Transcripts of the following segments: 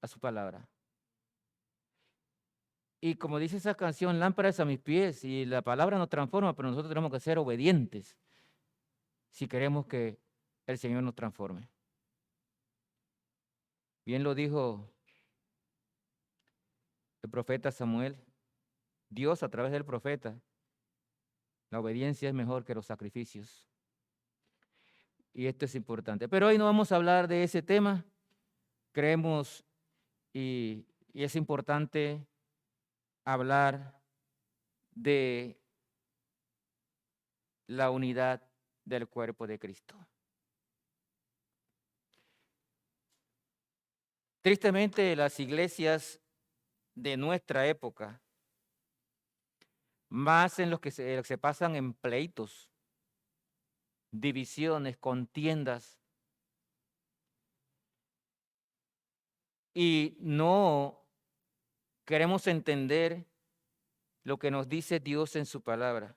a su palabra. Y como dice esa canción, lámparas a mis pies, y la palabra nos transforma, pero nosotros tenemos que ser obedientes si queremos que el Señor nos transforme. Bien lo dijo el profeta Samuel, Dios a través del profeta, la obediencia es mejor que los sacrificios. Y esto es importante. Pero hoy no vamos a hablar de ese tema. Creemos y es importante hablar de la unidad del cuerpo de Cristo. Tristemente, las iglesias de nuestra época, más en los que se pasan en pleitos, divisiones, contiendas, y no queremos entender lo que nos dice Dios en su palabra.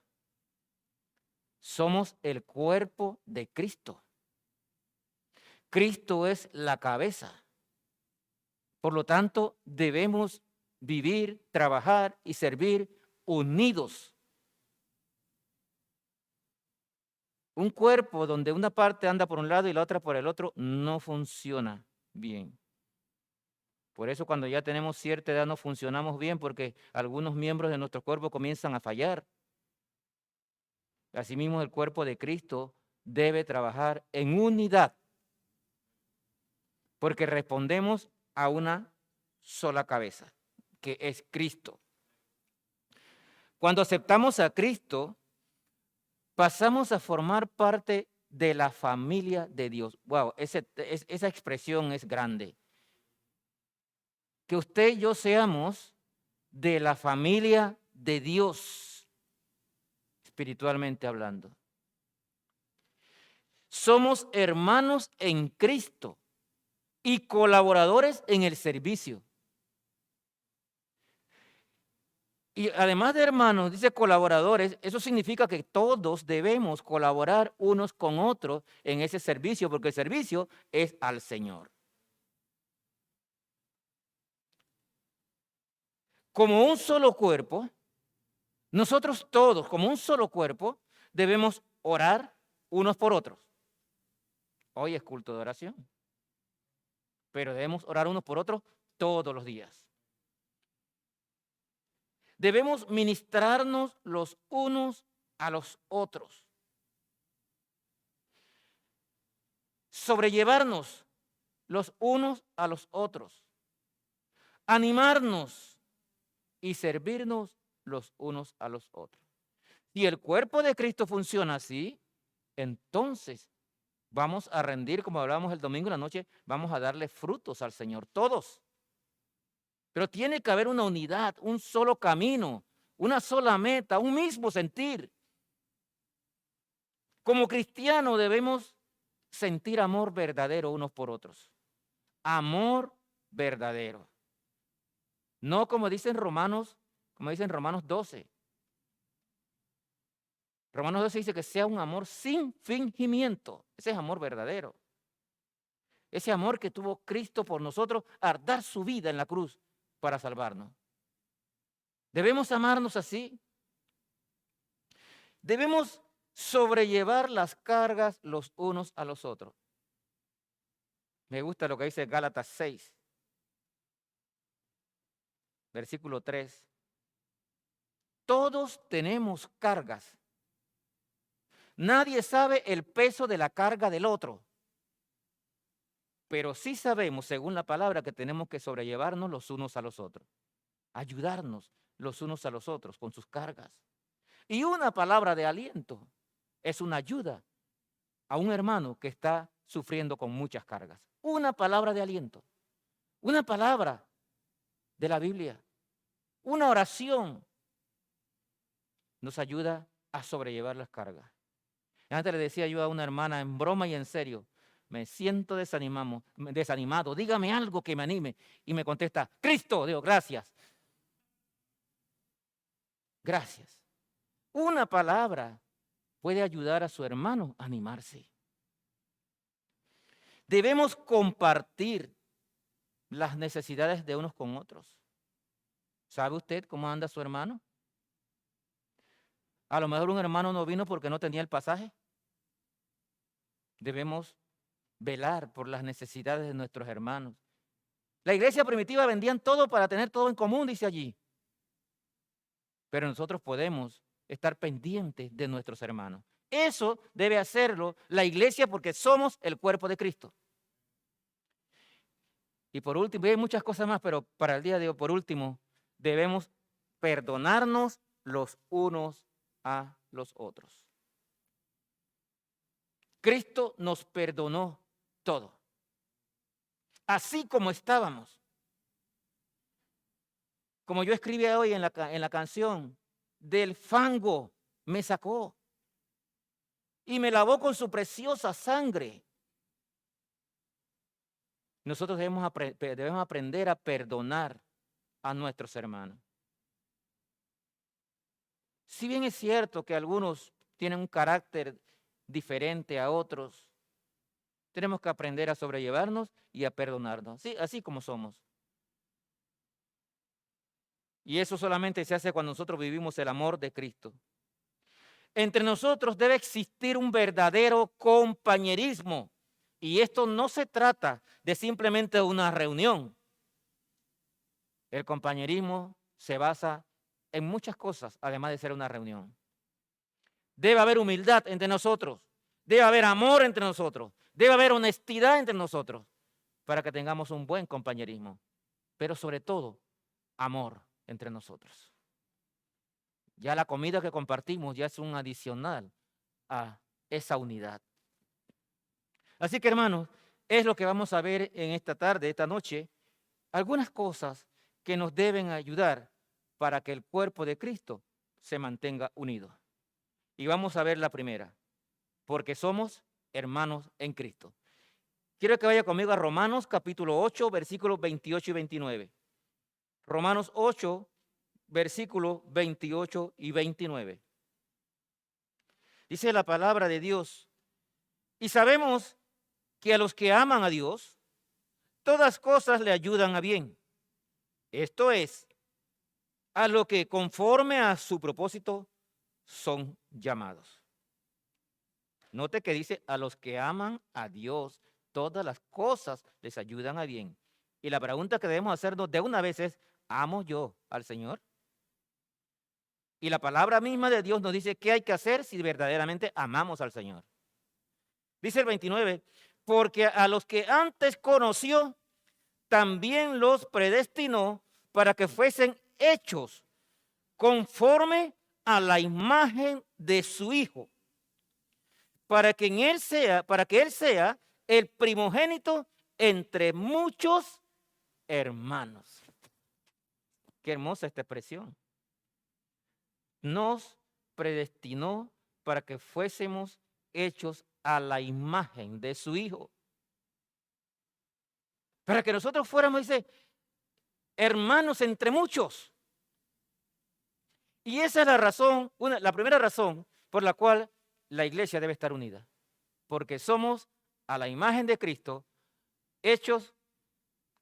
Somos el cuerpo de Cristo. Cristo es la cabeza. Por lo tanto, debemos vivir, trabajar y servir unidos. Un cuerpo donde una parte anda por un lado y la otra por el otro no funciona bien. Por eso cuando ya tenemos cierta edad no funcionamos bien porque algunos miembros de nuestro cuerpo comienzan a fallar. Asimismo, el cuerpo de Cristo debe trabajar en unidad porque respondemos a una sola cabeza, que es Cristo. Cuando aceptamos a Cristo, pasamos a formar parte de la familia de Dios. Wow, esa expresión es grande. Que usted y yo seamos de la familia de Dios, espiritualmente hablando. Somos hermanos en Cristo y colaboradores en el servicio. Y además de hermanos, dice colaboradores, eso significa que todos debemos colaborar unos con otros en ese servicio, porque el servicio es al Señor. Como un solo cuerpo, nosotros todos, como un solo cuerpo, debemos orar unos por otros. Hoy es culto de oración, pero debemos orar unos por otros todos los días. Debemos ministrarnos los unos a los otros. Sobrellevarnos los unos a los otros. Animarnos y servirnos los unos a los otros. Si el cuerpo de Cristo funciona así, entonces vamos a rendir, como hablábamos el domingo en la noche, vamos a darle frutos al Señor, todos. Pero tiene que haber una unidad, un solo camino, una sola meta, un mismo sentir. Como cristianos debemos sentir amor verdadero unos por otros. Amor verdadero. No como dicen Romanos 12. Romanos 12 dice que sea un amor sin fingimiento. Ese es amor verdadero. Ese amor que tuvo Cristo por nosotros al dar su vida en la cruz para salvarnos. Debemos amarnos así. Debemos sobrellevar las cargas los unos a los otros. Me gusta lo que dice Gálatas 6, versículo 3. Todos tenemos cargas. Nadie sabe el peso de la carga del otro. Pero sí sabemos, según la palabra, que tenemos que sobrellevarnos los unos a los otros. Ayudarnos los unos a los otros con sus cargas. Y una palabra de aliento es una ayuda a un hermano que está sufriendo con muchas cargas. Una palabra de aliento. Una palabra de la Biblia. Una oración nos ayuda a sobrellevar las cargas. Antes le decía yo a una hermana en broma y en serio, me siento desanimado, dígame algo que me anime. Y me contesta, Cristo, digo, gracias. Gracias. Una palabra puede ayudar a su hermano a animarse. Debemos compartir las necesidades de unos con otros. ¿Sabe usted cómo anda su hermano? A lo mejor un hermano no vino porque no tenía el pasaje. Debemos velar por las necesidades de nuestros hermanos. La iglesia primitiva vendían todo para tener todo en común, dice allí. Pero nosotros podemos estar pendientes de nuestros hermanos. Eso debe hacerlo la iglesia porque somos el cuerpo de Cristo. Y por último, hay muchas cosas más, pero para el día de hoy, por último, debemos perdonarnos los unos a los otros. Cristo nos perdonó todo, así como estábamos. Como yo escribí hoy en la canción, del fango me sacó y me lavó con su preciosa sangre. Nosotros debemos aprender a perdonar a nuestros hermanos. Si bien es cierto que algunos tienen un carácter diferente a otros, tenemos que aprender a sobrellevarnos y a perdonarnos, ¿sí? Así como somos. Y eso solamente se hace cuando nosotros vivimos el amor de Cristo. Entre nosotros debe existir un verdadero compañerismo. Y esto no se trata de simplemente una reunión. El compañerismo se basa en muchas cosas, además de ser una reunión. Debe haber humildad entre nosotros. Debe haber amor entre nosotros. Debe haber honestidad entre nosotros para que tengamos un buen compañerismo. Pero sobre todo, amor entre nosotros. Ya la comida que compartimos ya es un adicional a esa unidad. Así que, hermanos, es lo que vamos a ver en esta tarde, esta noche, algunas cosas que nos deben ayudar para que el cuerpo de Cristo se mantenga unido. Y vamos a ver la primera, porque somos hermanos en Cristo. Quiero que vaya conmigo a Romanos capítulo 8, versículos 28 y 29. Romanos 8, versículos 28 y 29. Dice la palabra de Dios, y sabemos que a los que aman a Dios, todas cosas le ayudan a bien. Esto es, a lo que conforme a su propósito son llamados. Note que dice, a los que aman a Dios, todas las cosas les ayudan a bien. Y la pregunta que debemos hacernos de una vez es, ¿amo yo al Señor? Y la palabra misma de Dios nos dice qué hay que hacer si verdaderamente amamos al Señor. Dice el 29, porque a los que antes conoció, también los predestinó para que fuesen hechos conforme a la imagen de su Hijo, para que él sea el primogénito entre muchos hermanos. Qué hermosa esta expresión. Nos predestinó para que fuésemos hechos a la imagen de su Hijo. Para que nosotros fuéramos, dice, hermanos entre muchos. Y esa es la razón, la primera razón por la cual la iglesia debe estar unida. Porque somos a la imagen de Cristo, hechos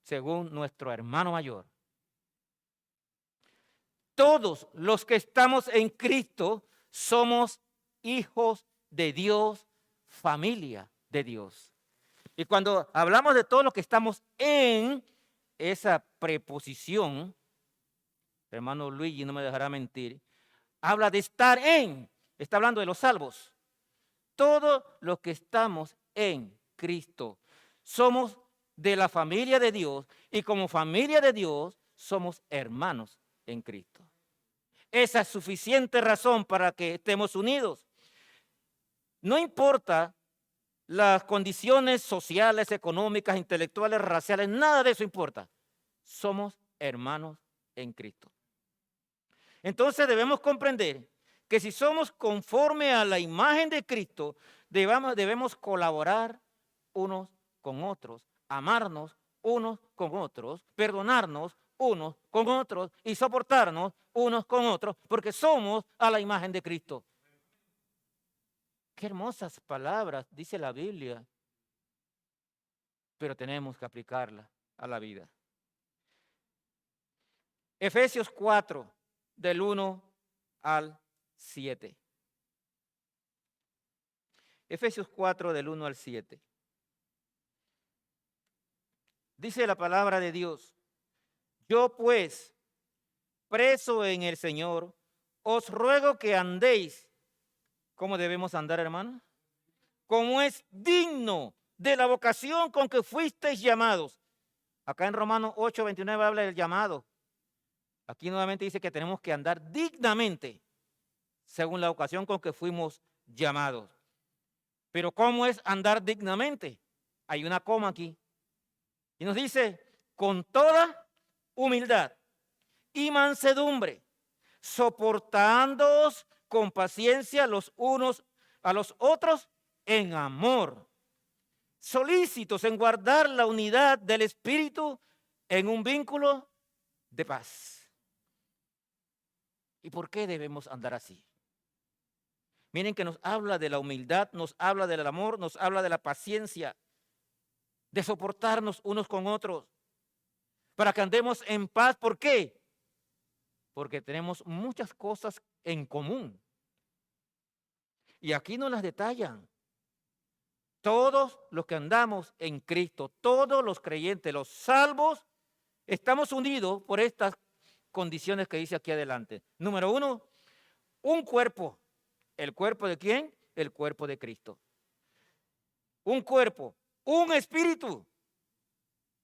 según nuestro hermano mayor. Todos los que estamos en Cristo somos hijos de Dios, familia de Dios. Y cuando hablamos de todos los que estamos en esa preposición, hermano Luigi no me dejará mentir, habla de estar en, está hablando de los salvos. Todos los que estamos en Cristo somos de la familia de Dios y como familia de Dios somos hermanos en Cristo. Esa es suficiente razón para que estemos unidos. No importa las condiciones sociales, económicas, intelectuales, raciales, nada de eso importa. Somos hermanos en Cristo. Entonces debemos comprender que si somos conforme a la imagen de Cristo, debemos colaborar unos con otros, amarnos unos con otros, perdonarnos unos con otros y soportarnos unos con otros, porque somos a la imagen de Cristo. Qué hermosas palabras dice la Biblia, pero tenemos que aplicarlas a la vida. Efesios 4, del 1 al 7. Efesios 4, del 1 al 7. Dice la palabra de Dios: yo pues, preso en el Señor, os ruego que andéis. ¿Cómo debemos andar, hermanos? Como es digno de la vocación con que fuisteis llamados. Acá en Romanos 8, 29 habla del llamado. Aquí nuevamente dice que tenemos que andar dignamente según la vocación con que fuimos llamados. Pero ¿cómo es andar dignamente? Hay una coma aquí. Y nos dice, con toda humildad y mansedumbre, soportándoos con paciencia los unos a los otros en amor, solícitos en guardar la unidad del Espíritu en un vínculo de paz. ¿Y por qué debemos andar así? Miren que nos habla de la humildad, nos habla del amor, nos habla de la paciencia, de soportarnos unos con otros, para que andemos en paz. ¿Por qué? Porque tenemos muchas cosas en común. Y aquí nos las detallan. Todos los que andamos en Cristo, todos los creyentes, los salvos, estamos unidos por estas condiciones que dice aquí adelante. Número 1, un cuerpo. ¿El cuerpo de quién? El cuerpo de Cristo. Un cuerpo, un espíritu.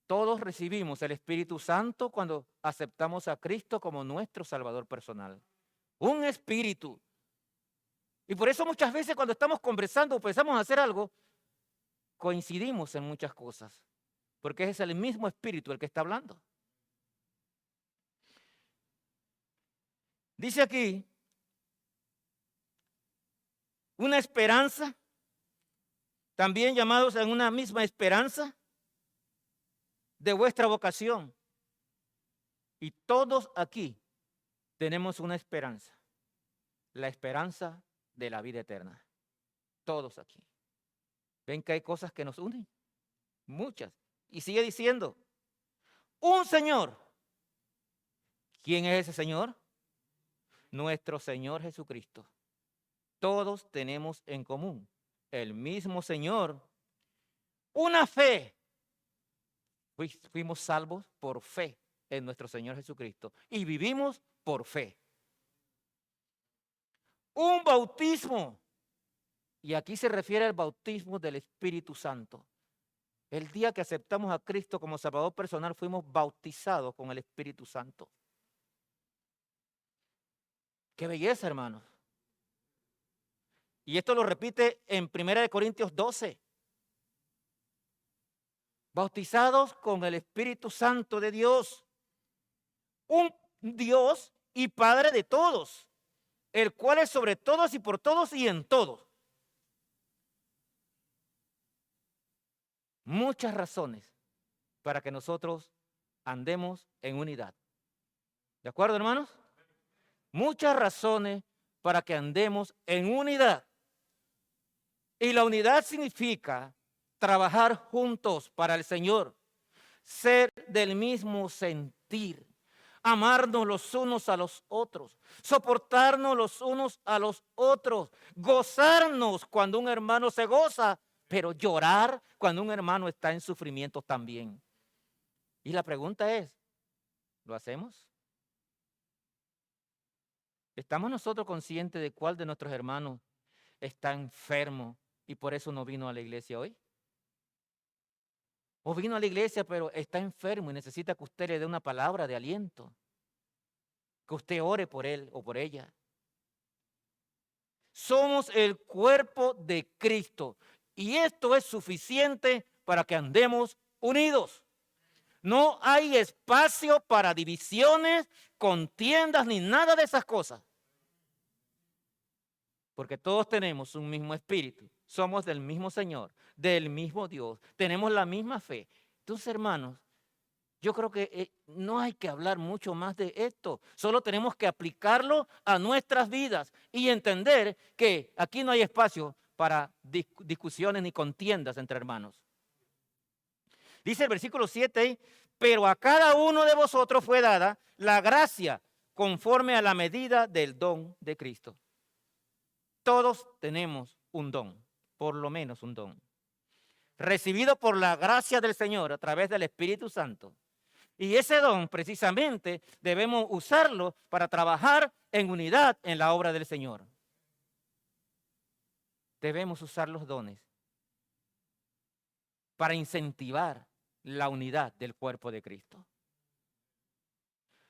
Todos recibimos el Espíritu Santo cuando aceptamos a Cristo como nuestro Salvador personal. Un espíritu. Y por eso muchas veces cuando estamos conversando o pensamos hacer algo, coincidimos en muchas cosas. Porque es el mismo espíritu el que está hablando. Dice aquí, una esperanza, también llamados en una misma esperanza de vuestra vocación. Y todos aquí tenemos una esperanza, la esperanza de la vida eterna. Todos aquí. ¿Ven que hay cosas que nos unen? Muchas. Y sigue diciendo, un Señor. ¿Quién es ese Señor? Nuestro Señor Jesucristo. Todos tenemos en común el mismo Señor. Una fe. Fuimos salvos por fe en nuestro Señor Jesucristo y vivimos por fe. Un bautismo. Y aquí se refiere al bautismo del Espíritu Santo. El día que aceptamos a Cristo como Salvador personal, fuimos bautizados con el Espíritu Santo. ¡Qué belleza, hermanos! Y esto lo repite en 1 Corintios 12. Bautizados con el Espíritu Santo de Dios. Un Dios y Padre de todos, el cual es sobre todos y por todos y en todos. Muchas razones para que nosotros andemos en unidad. ¿De acuerdo, hermanos? Muchas razones para que andemos en unidad. Y la unidad significa trabajar juntos para el Señor, ser del mismo sentir, amarnos los unos a los otros, soportarnos los unos a los otros, gozarnos cuando un hermano se goza, pero llorar cuando un hermano está en sufrimiento también. Y la pregunta es, ¿lo hacemos? ¿Estamos nosotros conscientes de cuál de nuestros hermanos está enfermo y por eso no vino a la iglesia hoy? O vino a la iglesia pero está enfermo y necesita que usted le dé una palabra de aliento, que usted ore por él o por ella. Somos el cuerpo de Cristo y esto es suficiente para que andemos unidos. No hay espacio para divisiones, contiendas ni nada de esas cosas. Porque todos tenemos un mismo espíritu, somos del mismo Señor, del mismo Dios, tenemos la misma fe. Entonces, hermanos, yo creo que no hay que hablar mucho más de esto, solo tenemos que aplicarlo a nuestras vidas y entender que aquí no hay espacio para discusiones ni contiendas entre hermanos. Dice el versículo 7, pero a cada uno de vosotros fue dada la gracia conforme a la medida del don de Cristo. Todos tenemos un don, por lo menos un don, recibido por la gracia del Señor a través del Espíritu Santo. Y ese don, precisamente, debemos usarlo para trabajar en unidad en la obra del Señor. Debemos usar los dones para incentivar la unidad del cuerpo de Cristo.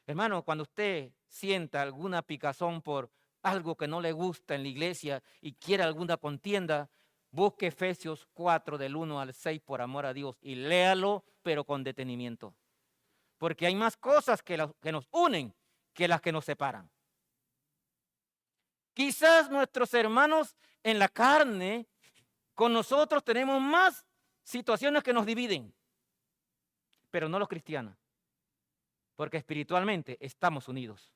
Hermano, cuando usted sienta alguna picazón por algo que no le gusta en la iglesia y quiere alguna contienda, busque Efesios 4 del 1 al 6 por amor a Dios y léalo, pero con detenimiento. Porque hay más cosas que nos unen que las que nos separan. Quizás nuestros hermanos en la carne, con nosotros tenemos más situaciones que nos dividen, pero no los cristianos, porque espiritualmente estamos unidos.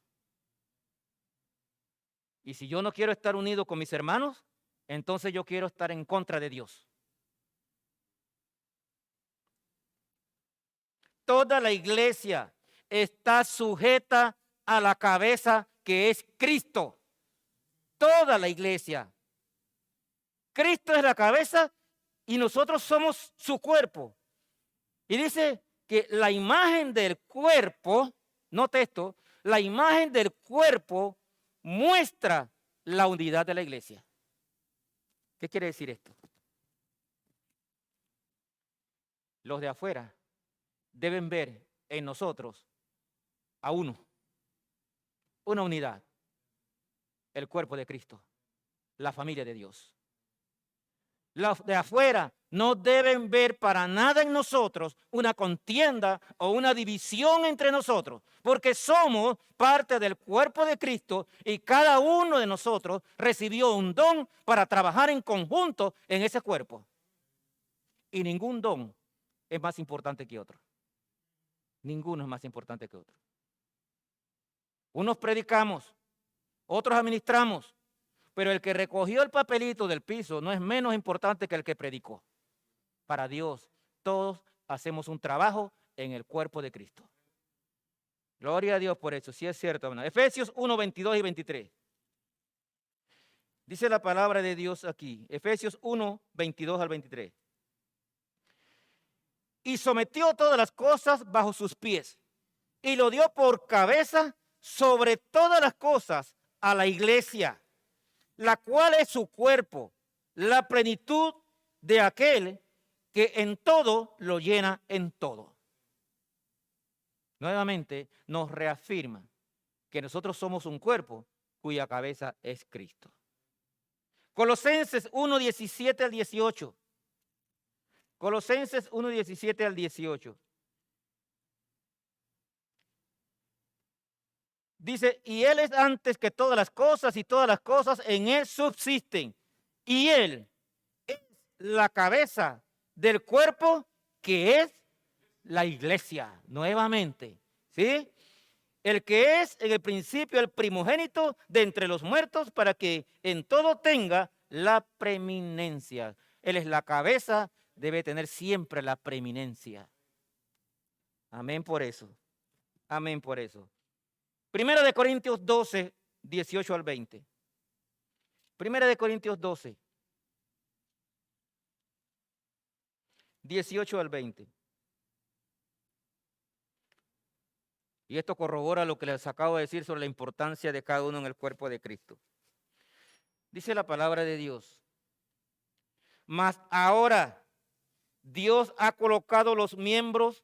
Y si yo no quiero estar unido con mis hermanos, entonces yo quiero estar en contra de Dios. Toda la iglesia está sujeta a la cabeza que es Cristo. Toda la iglesia. Cristo es la cabeza y nosotros somos su cuerpo. Y dice que la imagen del cuerpo, note esto, la imagen del cuerpo muestra la unidad de la iglesia. ¿Qué quiere decir esto? Los de afuera deben ver en nosotros a uno, una unidad, el cuerpo de Cristo, la familia de Dios. Los de afuera no deben ver para nada en nosotros una contienda o una división entre nosotros, porque somos parte del cuerpo de Cristo y cada uno de nosotros recibió un don para trabajar en conjunto en ese cuerpo. Y ningún don es más importante que otro. Ninguno es más importante que otro. Unos predicamos, otros administramos, pero el que recogió el papelito del piso no es menos importante que el que predicó. Para Dios, todos hacemos un trabajo en el cuerpo de Cristo. Gloria a Dios por eso, sí es cierto, hermano. Efesios 1, 22 y 23. Dice la palabra de Dios aquí, Efesios 1, 22 al 23. Y sometió todas las cosas bajo sus pies, y lo dio por cabeza sobre todas las cosas a la iglesia, la cual es su cuerpo, la plenitud de aquel que en todo lo llena en todo. Nuevamente nos reafirma que nosotros somos un cuerpo cuya cabeza es Cristo. Colosenses 1, 17 al 18. Colosenses 1, 17 al 18. Dice, y Él es antes que todas las cosas y todas las cosas en Él subsisten. Y Él es la cabeza del cuerpo que es la iglesia. Nuevamente, ¿sí? El que es en el principio el primogénito de entre los muertos para que en todo tenga la preeminencia. Él es la cabeza, debe tener siempre la preeminencia. Amén por eso. Amén por eso. Primera de Corintios 12, 18 al 20. Primera de Corintios 12, 18 al 20. Y esto corrobora lo que les acabo de decir sobre la importancia de cada uno en el cuerpo de Cristo. Dice la palabra de Dios. Mas ahora Dios ha colocado los miembros,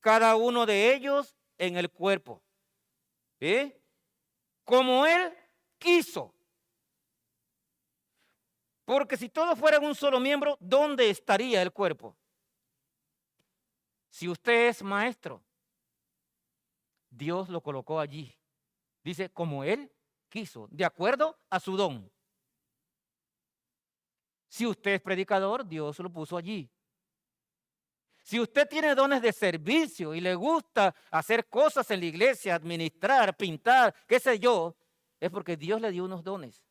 cada uno de ellos, en el cuerpo. Como Él quiso. Porque si todos fueran un solo miembro, ¿dónde estaría el cuerpo? Si usted es maestro, Dios lo colocó allí. Dice, como Él quiso, de acuerdo a su don. Si usted es predicador, Dios lo puso allí. Si usted tiene dones de servicio y le gusta hacer cosas en la iglesia, administrar, pintar, qué sé yo, es porque Dios le dio unos dones.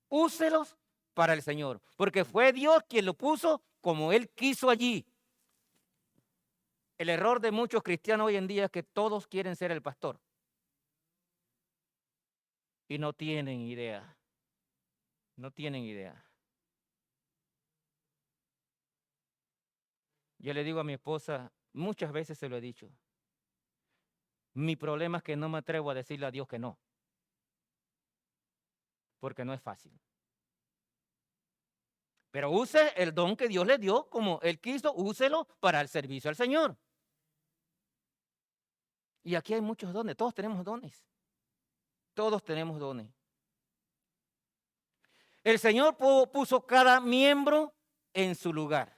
Úselos para el Señor, porque fue Dios quien lo puso como Él quiso allí. El error de muchos cristianos hoy en día es que todos quieren ser el pastor y no tienen idea. No tienen idea. Yo le digo a mi esposa, muchas veces se lo he dicho, mi problema es que no me atrevo a decirle a Dios que no, porque no es fácil. Pero use el don que Dios le dio como Él quiso, úselo para el servicio al Señor. Y aquí hay muchos dones, todos tenemos dones. Todos tenemos dones. El Señor puso cada miembro en su lugar.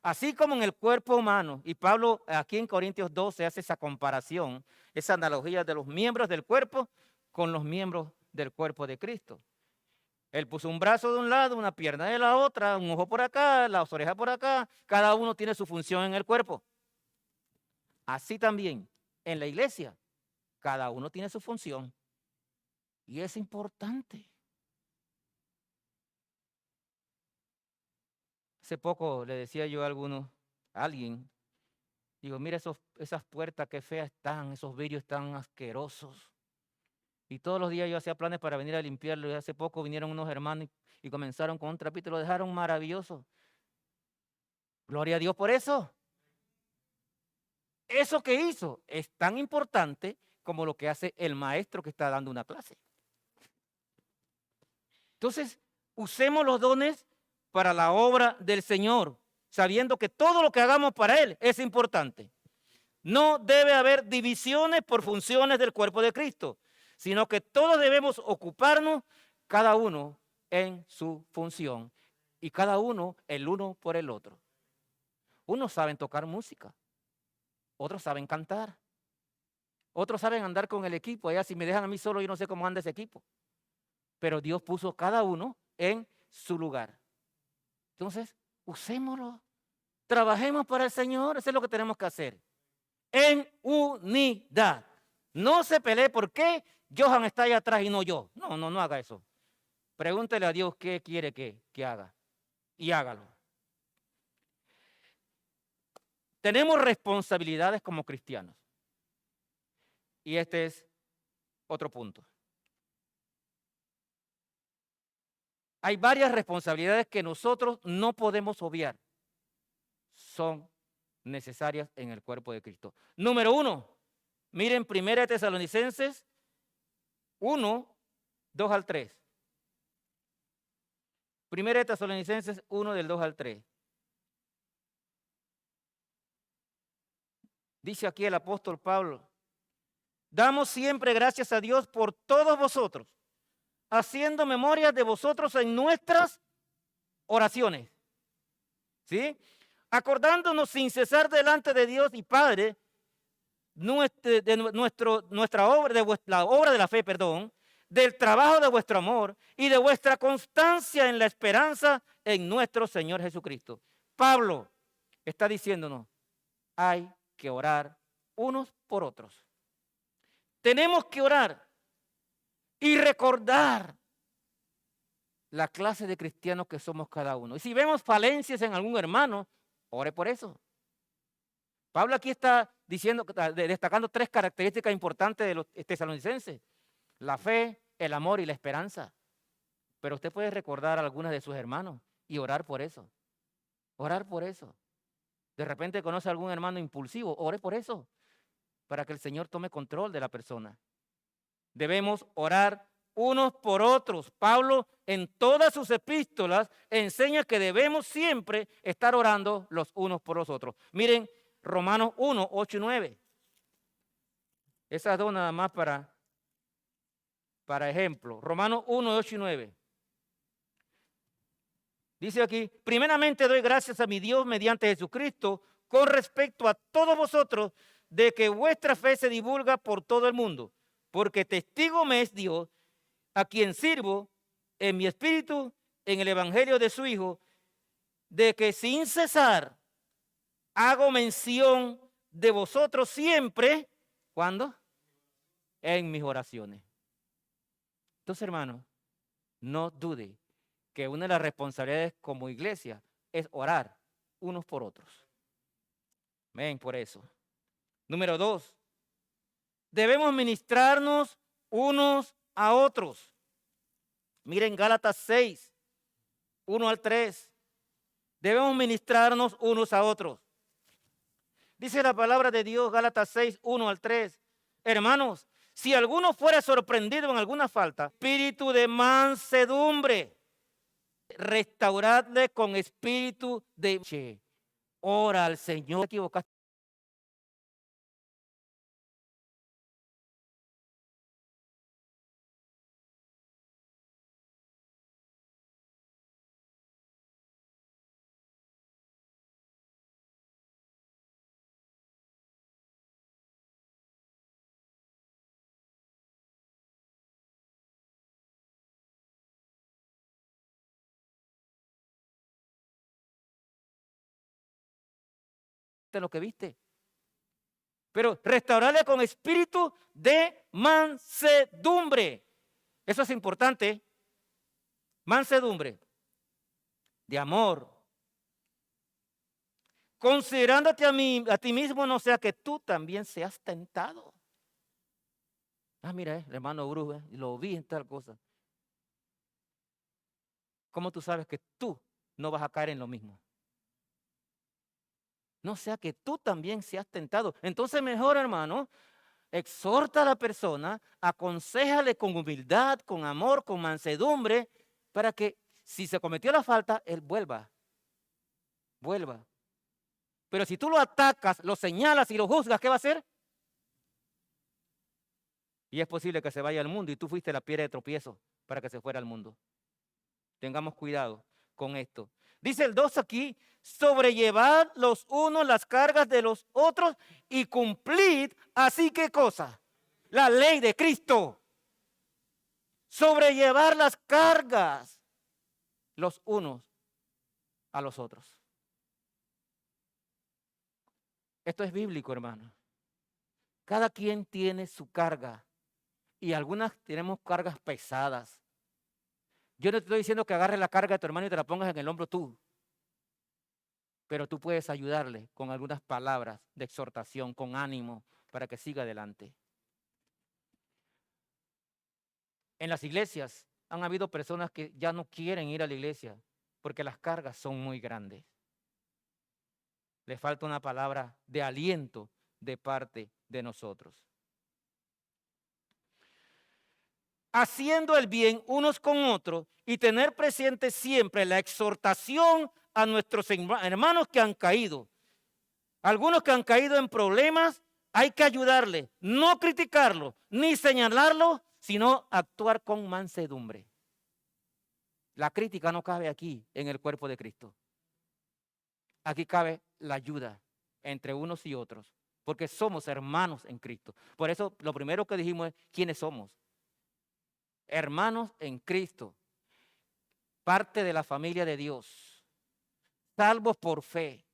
Así como en el cuerpo humano, y Pablo aquí en Corintios 12 hace esa comparación, esa analogía de los miembros del cuerpo con los miembros del cuerpo de Cristo. Él puso un brazo de un lado, una pierna de la otra, un ojo por acá, las orejas por acá. Cada uno tiene su función en el cuerpo. Así también en la iglesia, cada uno tiene su función. Y es importante. Hace poco le decía yo a alguien, digo, mira esas puertas qué feas están, esos vidrios tan asquerosos. Y todos los días yo hacía planes para venir a limpiarlo. Y hace poco vinieron unos hermanos y comenzaron con un trapito y lo dejaron maravilloso. Gloria a Dios por eso. Eso que hizo es tan importante como lo que hace el maestro que está dando una clase. Entonces, usemos los dones para la obra del Señor, sabiendo que todo lo que hagamos para Él es importante. No debe haber divisiones por funciones del cuerpo de Cristo, sino que todos debemos ocuparnos, cada uno en su función, y cada uno el uno por el otro. Unos saben tocar música, otros saben cantar, otros saben andar con el equipo. Allá si me dejan a mí solo, yo no sé cómo anda ese equipo. Pero Dios puso cada uno en su lugar. Entonces, usémoslo. Trabajemos para el Señor. Eso es lo que tenemos que hacer. En unidad. No se pelee por qué Johan está ahí atrás y no yo. No haga eso. Pregúntele a Dios qué quiere que haga. Y hágalo. Tenemos responsabilidades como cristianos. Y este es otro punto. Hay varias responsabilidades que nosotros no podemos obviar. Son necesarias en el cuerpo de Cristo. Número 1, miren 1 Tesalonicenses 1, 2 al 3. 1 Tesalonicenses 1 del 2 al 3. Dice aquí el apóstol Pablo, damos siempre gracias a Dios por todos vosotros, haciendo memoria de vosotros en nuestras oraciones. ¿Sí? Acordándonos sin cesar delante de Dios y Padre nuestra obra, la obra de la fe, del trabajo de vuestro amor y de vuestra constancia en la esperanza en nuestro Señor Jesucristo. Pablo está diciéndonos, hay que orar unos por otros. Tenemos que orar y recordar la clase de cristianos que somos cada uno. Y si vemos falencias en algún hermano, ore por eso. Pablo aquí está diciendo, destacando 3 características importantes de los tesalonicenses: la fe, el amor y la esperanza. Pero usted puede recordar a algunas de sus hermanos y orar por eso. Orar por eso. De repente conoce a algún hermano impulsivo, ore por eso, para que el Señor tome control de la persona. Debemos orar unos por otros. Pablo en todas sus epístolas enseña que debemos siempre estar orando los unos por los otros. Miren, Romanos 1, 8 y 9. Esas dos nada más para ejemplo. Romanos 1, 8 y 9. Dice aquí, primeramente doy gracias a mi Dios mediante Jesucristo con respecto a todos vosotros de que vuestra fe se divulga por todo el mundo, porque testigo me es Dios, a quien sirvo en mi espíritu, en el evangelio de su Hijo, de que sin cesar hago mención de vosotros siempre. ¿Cuándo? En mis oraciones. Entonces, hermano, no dude que una de las responsabilidades como iglesia es orar unos por otros. Amén, por eso. Número 2, debemos ministrarnos unos a otros. Miren Gálatas 6, 1 al 3. Debemos ministrarnos unos a otros. Dice la palabra de Dios, Gálatas 6, 1 al 3. Hermanos, si alguno fuera sorprendido en alguna falta, espíritu de mansedumbre, restauradle con espíritu de... Ora al Señor. ¿Te equivocaste? Lo que viste. Pero restaurarle con espíritu de mansedumbre. Eso es importante. Mansedumbre, de amor. Considerándote a ti mismo, no sea que tú también seas tentado. Ah, mira, el hermano Bruce, lo vi en tal cosa. ¿Cómo tú sabes que tú no vas a caer en lo mismo? No sea que tú también seas tentado. Entonces mejor, hermano, exhorta a la persona, aconséjale con humildad, con amor, con mansedumbre, para que si se cometió la falta, él vuelva. Pero si tú lo atacas, lo señalas y lo juzgas, ¿qué va a hacer? Y es posible que se vaya al mundo y tú fuiste la piedra de tropiezo para que se fuera al mundo. Tengamos cuidado con esto. Dice el 2 aquí, sobrellevad los unos las cargas de los otros y cumplid, así que cosa, la ley de Cristo. Sobrellevar las cargas los unos a los otros. Esto es bíblico, hermano. Cada quien tiene su carga y algunas tenemos cargas pesadas. Yo no te estoy diciendo que agarres la carga de tu hermano y te la pongas en el hombro tú. Pero tú puedes ayudarle con algunas palabras de exhortación, con ánimo, para que siga adelante. En las iglesias han habido personas que ya no quieren ir a la iglesia porque las cargas son muy grandes. Les falta una palabra de aliento de parte de nosotros. Haciendo el bien unos con otros y tener presente siempre la exhortación a nuestros hermanos que han caído. Algunos que han caído en problemas, hay que ayudarles, no criticarlos, ni señalarlos, sino actuar con mansedumbre. La crítica no cabe aquí en el cuerpo de Cristo. Aquí cabe la ayuda entre unos y otros, porque somos hermanos en Cristo. Por eso lo primero que dijimos es, ¿quiénes somos? Hermanos en Cristo, parte de la familia de Dios, salvos por fe,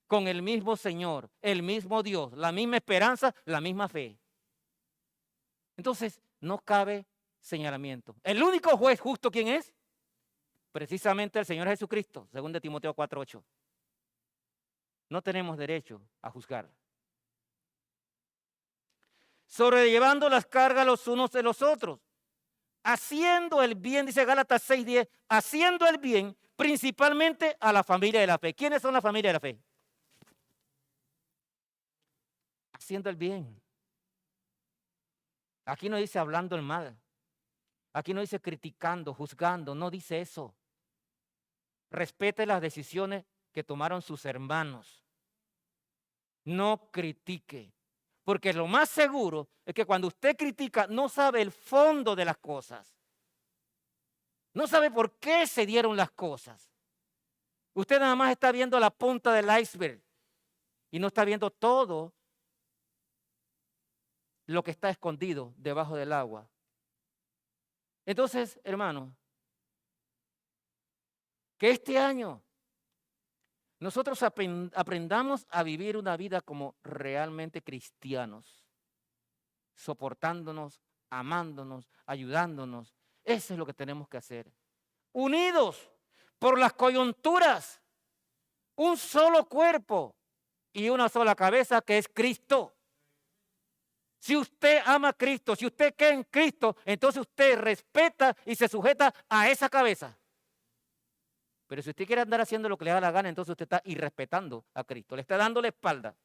con el mismo Señor, el mismo Dios, la misma esperanza, la misma fe. Entonces, no cabe señalamiento. El único juez justo, ¿quién es? Precisamente el Señor Jesucristo, según de Timoteo 4:8. No tenemos derecho a juzgar. Sobrellevando las cargas los unos de los otros, haciendo el bien, dice Gálatas 6:10, haciendo el bien principalmente a la familia de la fe. ¿Quiénes son la familia de la fe? Haciendo el bien. Aquí no dice hablando el mal. Aquí no dice criticando, juzgando, no dice eso. Respete las decisiones que tomaron sus hermanos. No critique, porque lo más seguro es que cuando usted critica no sabe el fondo de las cosas. No sabe por qué se dieron las cosas. Usted nada más está viendo la punta del iceberg y no está viendo todo lo que está escondido debajo del agua. Entonces, hermano, que este año nosotros aprendamos a vivir una vida como realmente cristianos, soportándonos, amándonos, ayudándonos. Eso es lo que tenemos que hacer. Unidos por las coyunturas, un solo cuerpo, y una sola cabeza, que es Cristo. Si usted ama a Cristo, si usted cree en Cristo, entonces usted respeta y se sujeta a esa cabeza. Pero si usted quiere andar haciendo lo que le da la gana, entonces usted está irrespetando a Cristo, le está dando la espalda.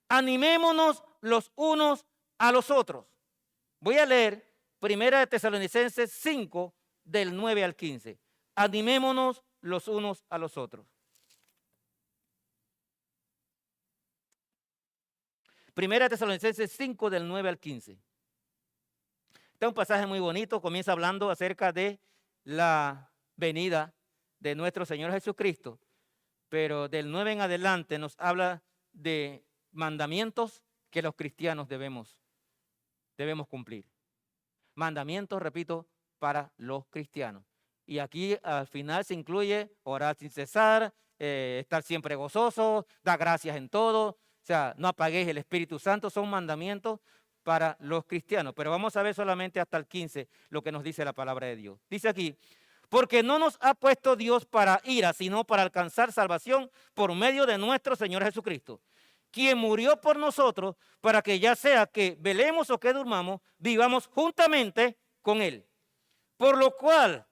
Animémonos los unos a los otros. Voy a leer 1 Tesalonicenses 5, del 9 al 15. Animémonos los unos a los otros. 1 Tesalonicenses 5, del 9 al 15. Este es un pasaje muy bonito, comienza hablando acerca de la venida de nuestro Señor Jesucristo, pero del 9 en adelante nos habla de mandamientos que los cristianos debemos cumplir. Mandamientos, repito, para los cristianos. Y aquí al final se incluye orar sin cesar, estar siempre gozoso, dar gracias en todo, o sea, no apaguéis el Espíritu Santo, son mandamientos para los cristianos. Pero vamos a ver solamente hasta el 15 lo que nos dice la palabra de Dios. Dice aquí, porque no nos ha puesto Dios para ira, sino para alcanzar salvación por medio de nuestro Señor Jesucristo, quien murió por nosotros para que ya sea que velemos o que durmamos, vivamos juntamente con Él. Por lo cual,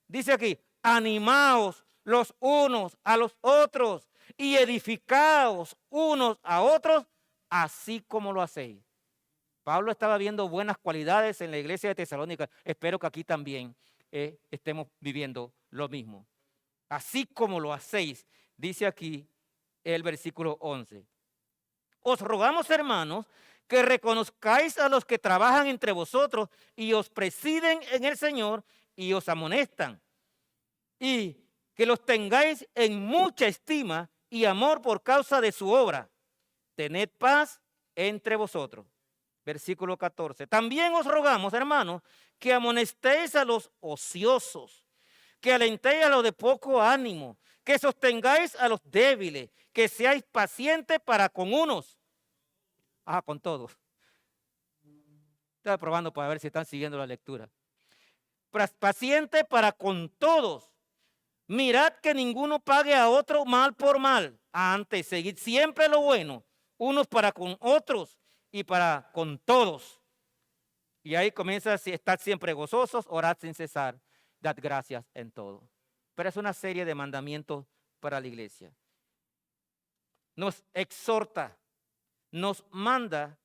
dice aquí, animaos los unos a los otros y edificaos unos a otros, así como lo hacéis. Pablo estaba viendo buenas cualidades en la iglesia de Tesalónica. Espero que aquí también estemos viviendo lo mismo. Así como lo hacéis, dice aquí el versículo 11. Os rogamos, hermanos, que reconozcáis a los que trabajan entre vosotros y os presiden en el Señor y os amonestan, y que los tengáis en mucha estima y amor por causa de su obra. Tened paz entre vosotros. Versículo 14. También os rogamos, hermanos, que amonestéis a los ociosos, que alentéis a los de poco ánimo, que sostengáis a los débiles, que seáis pacientes para con unos. Con todos. Estaba probando para ver si están siguiendo la lectura. Paciente para con todos. Mirad que ninguno pague a otro mal por mal. Antes, seguid siempre lo bueno, unos para con otros y para con todos. Y ahí comienza a estar siempre gozosos, orad sin cesar, dad gracias en todo. Pero es una serie de mandamientos para la iglesia. Nos exhorta, nos manda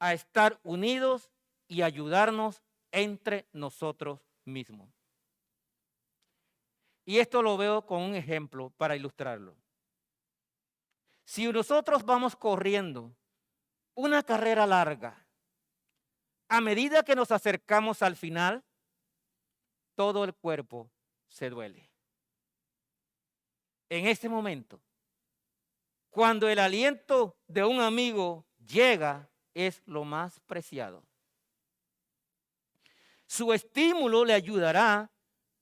a estar unidos y ayudarnos entre nosotros mismos. Y esto lo veo con un ejemplo para ilustrarlo. Si nosotros vamos corriendo una carrera larga, a medida que nos acercamos al final, todo el cuerpo se duele. En este momento, cuando el aliento de un amigo llega, es lo más preciado. Su estímulo le ayudará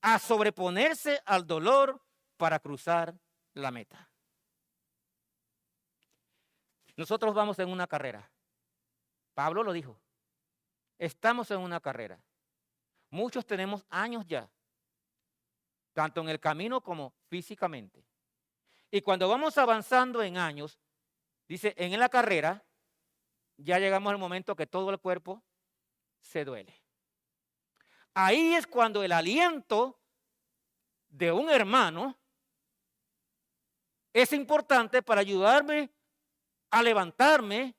a sobreponerse al dolor para cruzar la meta. Nosotros vamos en una carrera. Pablo lo dijo. Estamos en una carrera. Muchos tenemos años ya, tanto en el camino como físicamente. Y cuando vamos avanzando en años, dice, en la carrera, ya llegamos al momento que todo el cuerpo se duele. Ahí es cuando el aliento de un hermano es importante para ayudarme a levantarme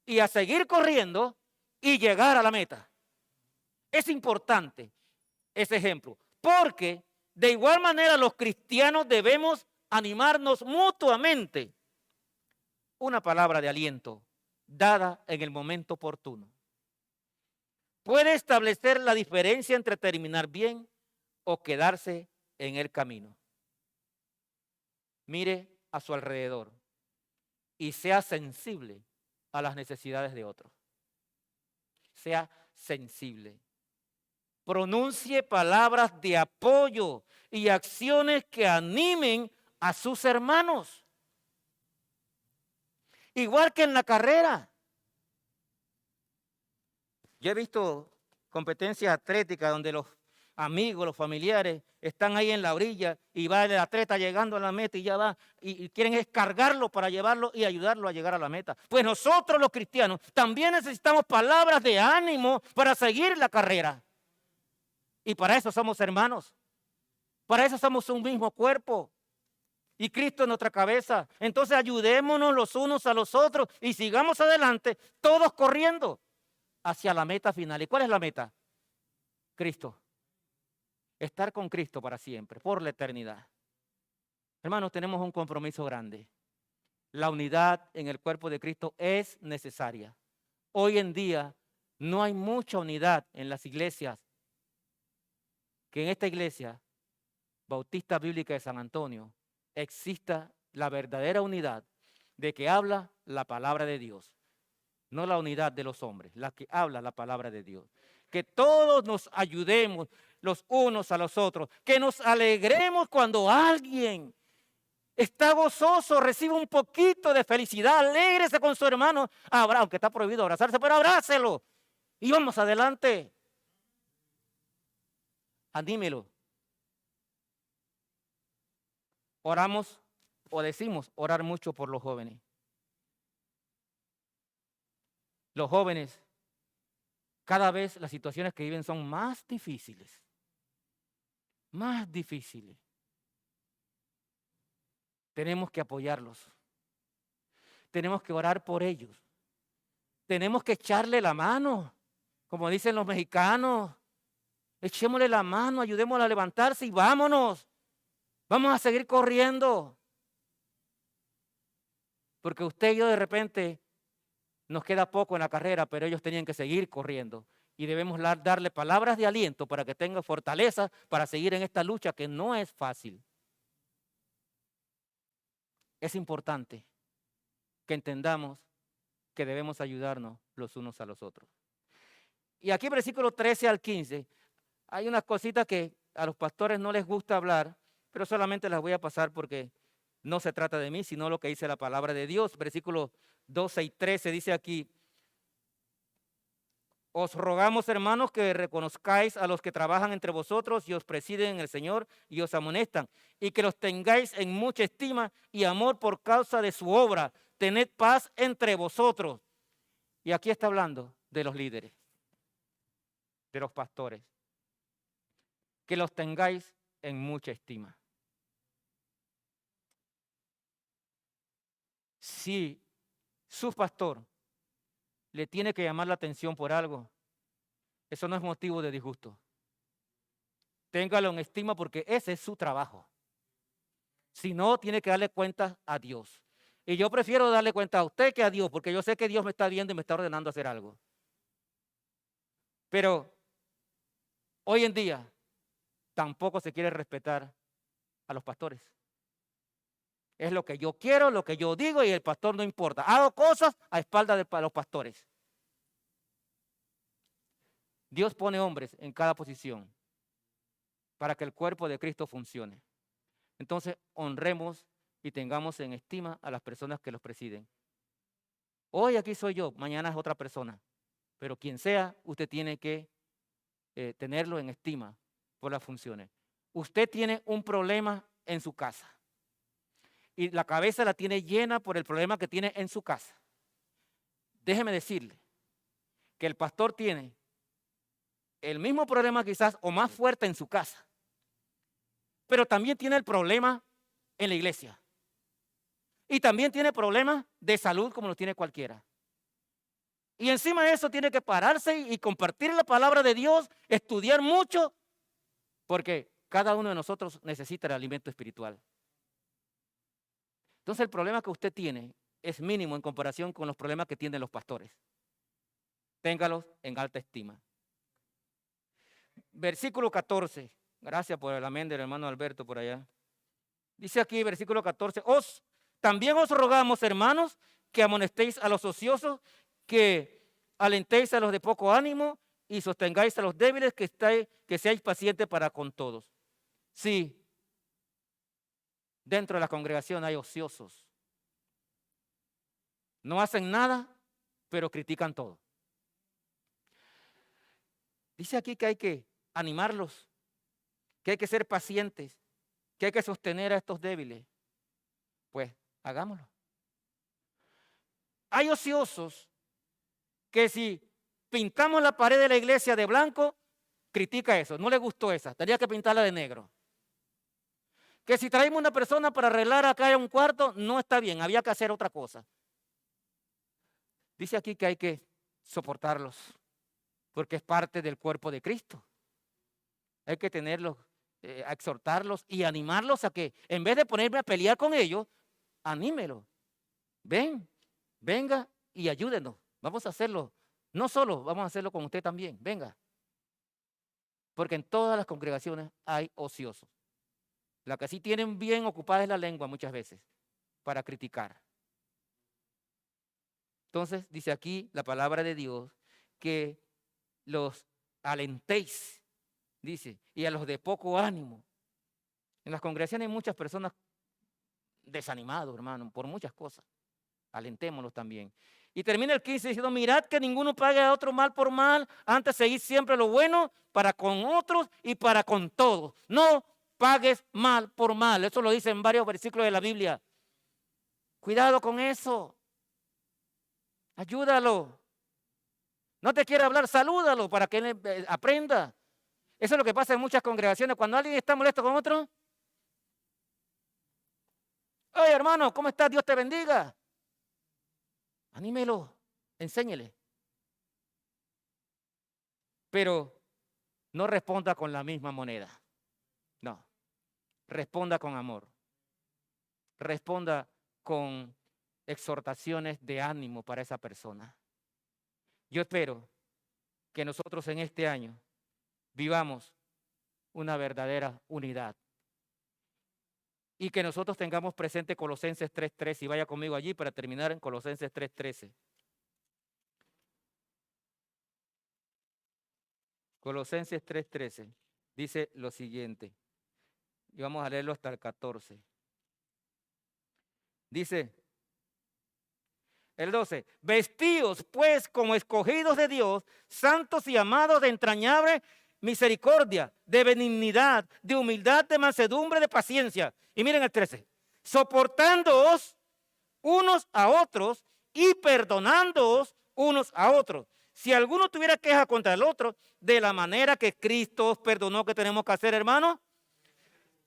y a seguir corriendo y llegar a la meta. Es importante ese ejemplo, porque de igual manera los cristianos debemos animarnos mutuamente. Una palabra de aliento dada en el momento oportuno puede establecer la diferencia entre terminar bien o quedarse en el camino. Mire a su alrededor y sea sensible a las necesidades de otros. Sea sensible. Pronuncie palabras de apoyo y acciones que animen a sus hermanos. Igual que en la carrera. Yo he visto competencias atléticas donde los amigos, los familiares, están ahí en la orilla y va el atleta llegando a la meta y ya va, y quieren es cargarlo para llevarlo y ayudarlo a llegar a la meta. Pues nosotros los cristianos también necesitamos palabras de ánimo para seguir la carrera. Y para eso somos hermanos. Para eso somos un mismo cuerpo. Y Cristo es nuestra cabeza. Entonces ayudémonos los unos a los otros y sigamos adelante, todos corriendo hacia la meta final. ¿Y cuál es la meta? Cristo. Estar con Cristo para siempre, por la eternidad. Hermanos, tenemos un compromiso grande. La unidad en el cuerpo de Cristo es necesaria. Hoy en día no hay mucha unidad en las iglesias. Que en esta iglesia Bautista Bíblica de San Antonio exista la verdadera unidad de que habla la palabra de Dios. No la unidad de los hombres, la que habla la palabra de Dios. Que todos nos ayudemos los unos a los otros, que nos alegremos cuando alguien está gozoso, recibe un poquito de felicidad, alégrese con su hermano, aunque está prohibido abrazarse, pero abrácelo y vamos adelante. Anímelo. Oramos o decimos orar mucho por los jóvenes. Los jóvenes, cada vez las situaciones que viven son más difíciles. Más difíciles. Tenemos que apoyarlos. Tenemos que orar por ellos. Tenemos que echarle la mano, como dicen los mexicanos. Echémosle la mano, ayudémosle a levantarse y vámonos. Vamos a seguir corriendo. Porque usted y yo de repente nos queda poco en la carrera, pero ellos tenían que seguir corriendo. Y debemos darle palabras de aliento para que tenga fortaleza para seguir en esta lucha que no es fácil. Es importante que entendamos que debemos ayudarnos los unos a los otros. Y aquí versículo 13 al 15, hay unas cositas que a los pastores no les gusta hablar, pero solamente las voy a pasar porque no se trata de mí, sino lo que dice la palabra de Dios. Versículos 12 y 13 dice aquí: os rogamos, hermanos, que reconozcáis a los que trabajan entre vosotros y os presiden en el Señor y os amonestan, y que los tengáis en mucha estima y amor por causa de su obra. Tened paz entre vosotros. Y aquí está hablando de los líderes, de los pastores. Que los tengáis en mucha estima. Si su pastor le tiene que llamar la atención por algo, eso no es motivo de disgusto. Téngalo en estima porque ese es su trabajo. Si no, tiene que darle cuentas a Dios. Y yo prefiero darle cuenta a usted que a Dios, porque yo sé que Dios me está viendo y me está ordenando hacer algo. Pero hoy en día tampoco se quiere respetar a los pastores. Es lo que yo quiero, lo que yo digo y el pastor no importa. Hago cosas a espaldas de los pastores. Dios pone hombres en cada posición para que el cuerpo de Cristo funcione. Entonces, honremos y tengamos en estima a las personas que los presiden. Hoy aquí soy yo, mañana es otra persona. Pero quien sea, usted tiene que tenerlo en estima por las funciones. Usted tiene un problema en su casa y la cabeza la tiene llena por el problema que tiene en su casa. Déjeme decirle que el pastor tiene el mismo problema quizás o más fuerte en su casa, pero también tiene el problema en la iglesia. Y también tiene problemas de salud como los tiene cualquiera. Y encima de eso tiene que pararse y compartir la palabra de Dios, estudiar mucho, porque cada uno de nosotros necesita el alimento espiritual. Entonces el problema que usted tiene es mínimo en comparación con los problemas que tienen los pastores. Téngalos en alta estima. Versículo 14. Gracias por el amén del hermano Alberto por allá. Dice aquí, versículo 14, también os rogamos, hermanos, que amonestéis a los ociosos, que alentéis a los de poco ánimo y sostengáis a los débiles, que seáis pacientes para con todos. Sí, dentro de la congregación hay ociosos. No hacen nada, pero critican todo. Dice aquí que hay que animarlos que hay que ser pacientes, que hay que sostener a estos débiles, pues hagámoslo. Hay ociosos que si pintamos la pared de la iglesia de blanco, critica eso, no le gustó esa, tendría que pintarla de negro. Que si traemos una persona para arreglar acá en un cuarto, no está bien, había que hacer otra cosa. Dice aquí que hay que soportarlos, porque es parte del cuerpo de Cristo. Hay que tenerlos, exhortarlos y animarlos a que, en vez de ponerme a pelear con ellos, anímelo. Venga y ayúdenos. Vamos a hacerlo. No solo, vamos a hacerlo con usted también. Venga. Porque en todas las congregaciones hay ociosos. La que sí tienen bien ocupada es la lengua muchas veces para criticar. Entonces dice aquí la palabra de Dios que los alentéis, dice, y a los de poco ánimo. En las congregaciones hay muchas personas desanimadas, hermano, por muchas cosas. Alentémoslos también. Y termina el 15 diciendo, mirad que ninguno pague a otro mal por mal, antes seguid siempre lo bueno para con otros y para con todos. No pagues mal por mal. Eso lo dice en varios versículos de la Biblia. Cuidado con eso. Ayúdalo. No te quiere hablar, salúdalo para que él aprenda. Eso es lo que pasa en muchas congregaciones. Cuando alguien está molesto con otro, oye hermano, ¿cómo estás? Dios te bendiga. Anímelo, enséñele. Pero no responda con la misma moneda. No, responda con amor. Responda con exhortaciones de ánimo para esa persona. Yo espero que nosotros en este año vivamos una verdadera unidad y que nosotros tengamos presente Colosenses 3:13 y vaya conmigo allí para terminar en Colosenses 3:13. Colosenses 3:13 dice lo siguiente, y vamos a leerlo hasta el 14. Dice el 12, vestíos pues como escogidos de Dios, santos y amados de entrañable misericordia, de benignidad, de humildad, de mansedumbre, de paciencia. Y miren el 13, soportándoos unos a otros y perdonándoos unos a otros. Si alguno tuviera queja contra el otro, de la manera que Cristo os perdonó, ¿qué tenemos que hacer, hermano?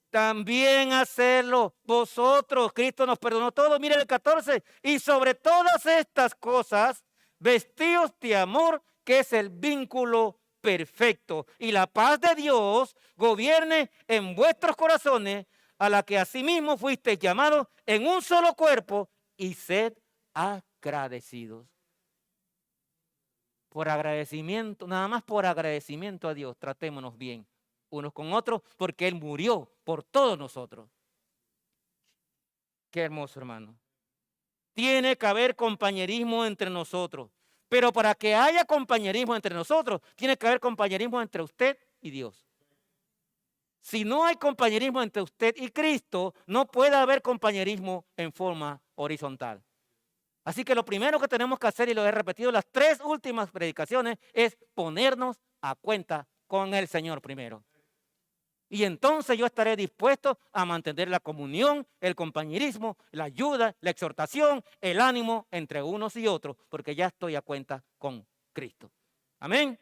También hacerlo vosotros. Cristo nos perdonó todo. Miren el 14. Y sobre todas estas cosas, vestíos de amor, que es el vínculo perfecto. Y la paz de Dios gobierne en vuestros corazones, a la que asimismo fuisteis llamados en un solo cuerpo, y sed agradecidos. Por agradecimiento, nada más por agradecimiento a Dios, tratémonos bien unos con otros, porque Él murió por todos nosotros. Qué hermoso, hermano. Tiene que haber compañerismo entre nosotros, pero para que haya compañerismo entre nosotros, tiene que haber compañerismo entre usted y Dios. Si no hay compañerismo entre usted y Cristo, no puede haber compañerismo en forma horizontal. Así que lo primero que tenemos que hacer, y lo he repetido en las 3 últimas predicaciones, es ponernos a cuenta con el Señor primero. Y entonces yo estaré dispuesto a mantener la comunión, el compañerismo, la ayuda, la exhortación, el ánimo entre unos y otros, porque ya estoy a cuenta con Cristo. Amén.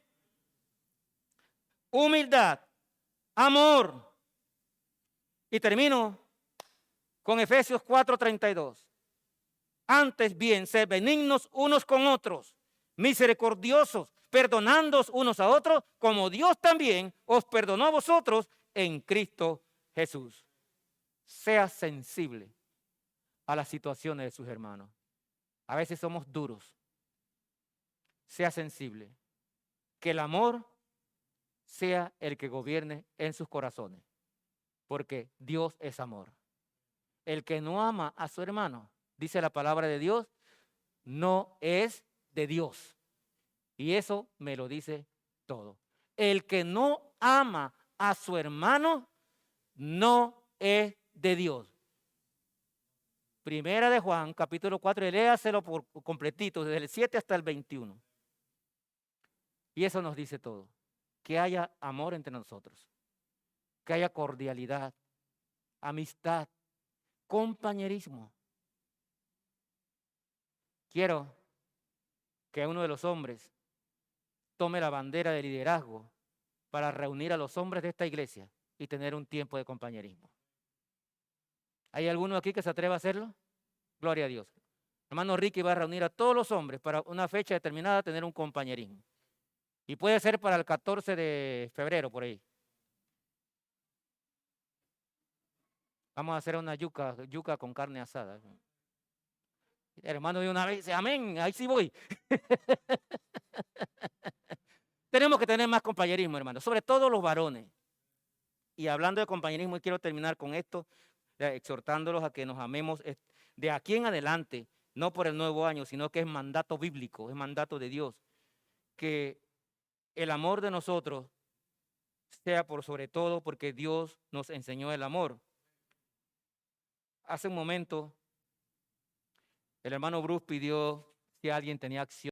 Humildad, amor. Y termino con Efesios 4:32. Antes bien, sed benignos unos con otros, misericordiosos, perdonándoos unos a otros, como Dios también os perdonó a vosotros en Cristo Jesús. Sea sensible a las situaciones de sus hermanos. A veces somos duros. Sea sensible. Que el amor sea el que gobierne en sus corazones, porque Dios es amor. El que no ama a su hermano, dice la palabra de Dios, no es de Dios. Y eso me lo dice todo. El que no ama a su hermano no es de Dios. Primera de Juan, capítulo 4, y léaselo por completito, desde el 7 hasta el 21. Y eso nos dice todo. Que haya amor entre nosotros. que haya cordialidad, amistad, compañerismo. Quiero que uno de los hombres tome la bandera de liderazgo para reunir a los hombres de esta iglesia y tener un tiempo de compañerismo. ¿Hay alguno aquí que se atreva a hacerlo? Gloria a Dios. Hermano Ricky va a reunir a todos los hombres para una fecha determinada tener un compañerismo. Y puede ser para el 14 de febrero, por ahí. Vamos a hacer una yuca con carne asada. El hermano de una vez dice, amén, ahí sí voy. Tenemos que tener más compañerismo, hermano, sobre todo los varones. Y hablando de compañerismo, y quiero terminar con esto, exhortándolos a que nos amemos de aquí en adelante, no por el nuevo año, sino que es mandato bíblico, es mandato de Dios, que el amor de nosotros sea por sobre todo porque Dios nos enseñó el amor. Hace un momento, el hermano Bruce pidió si alguien tenía acción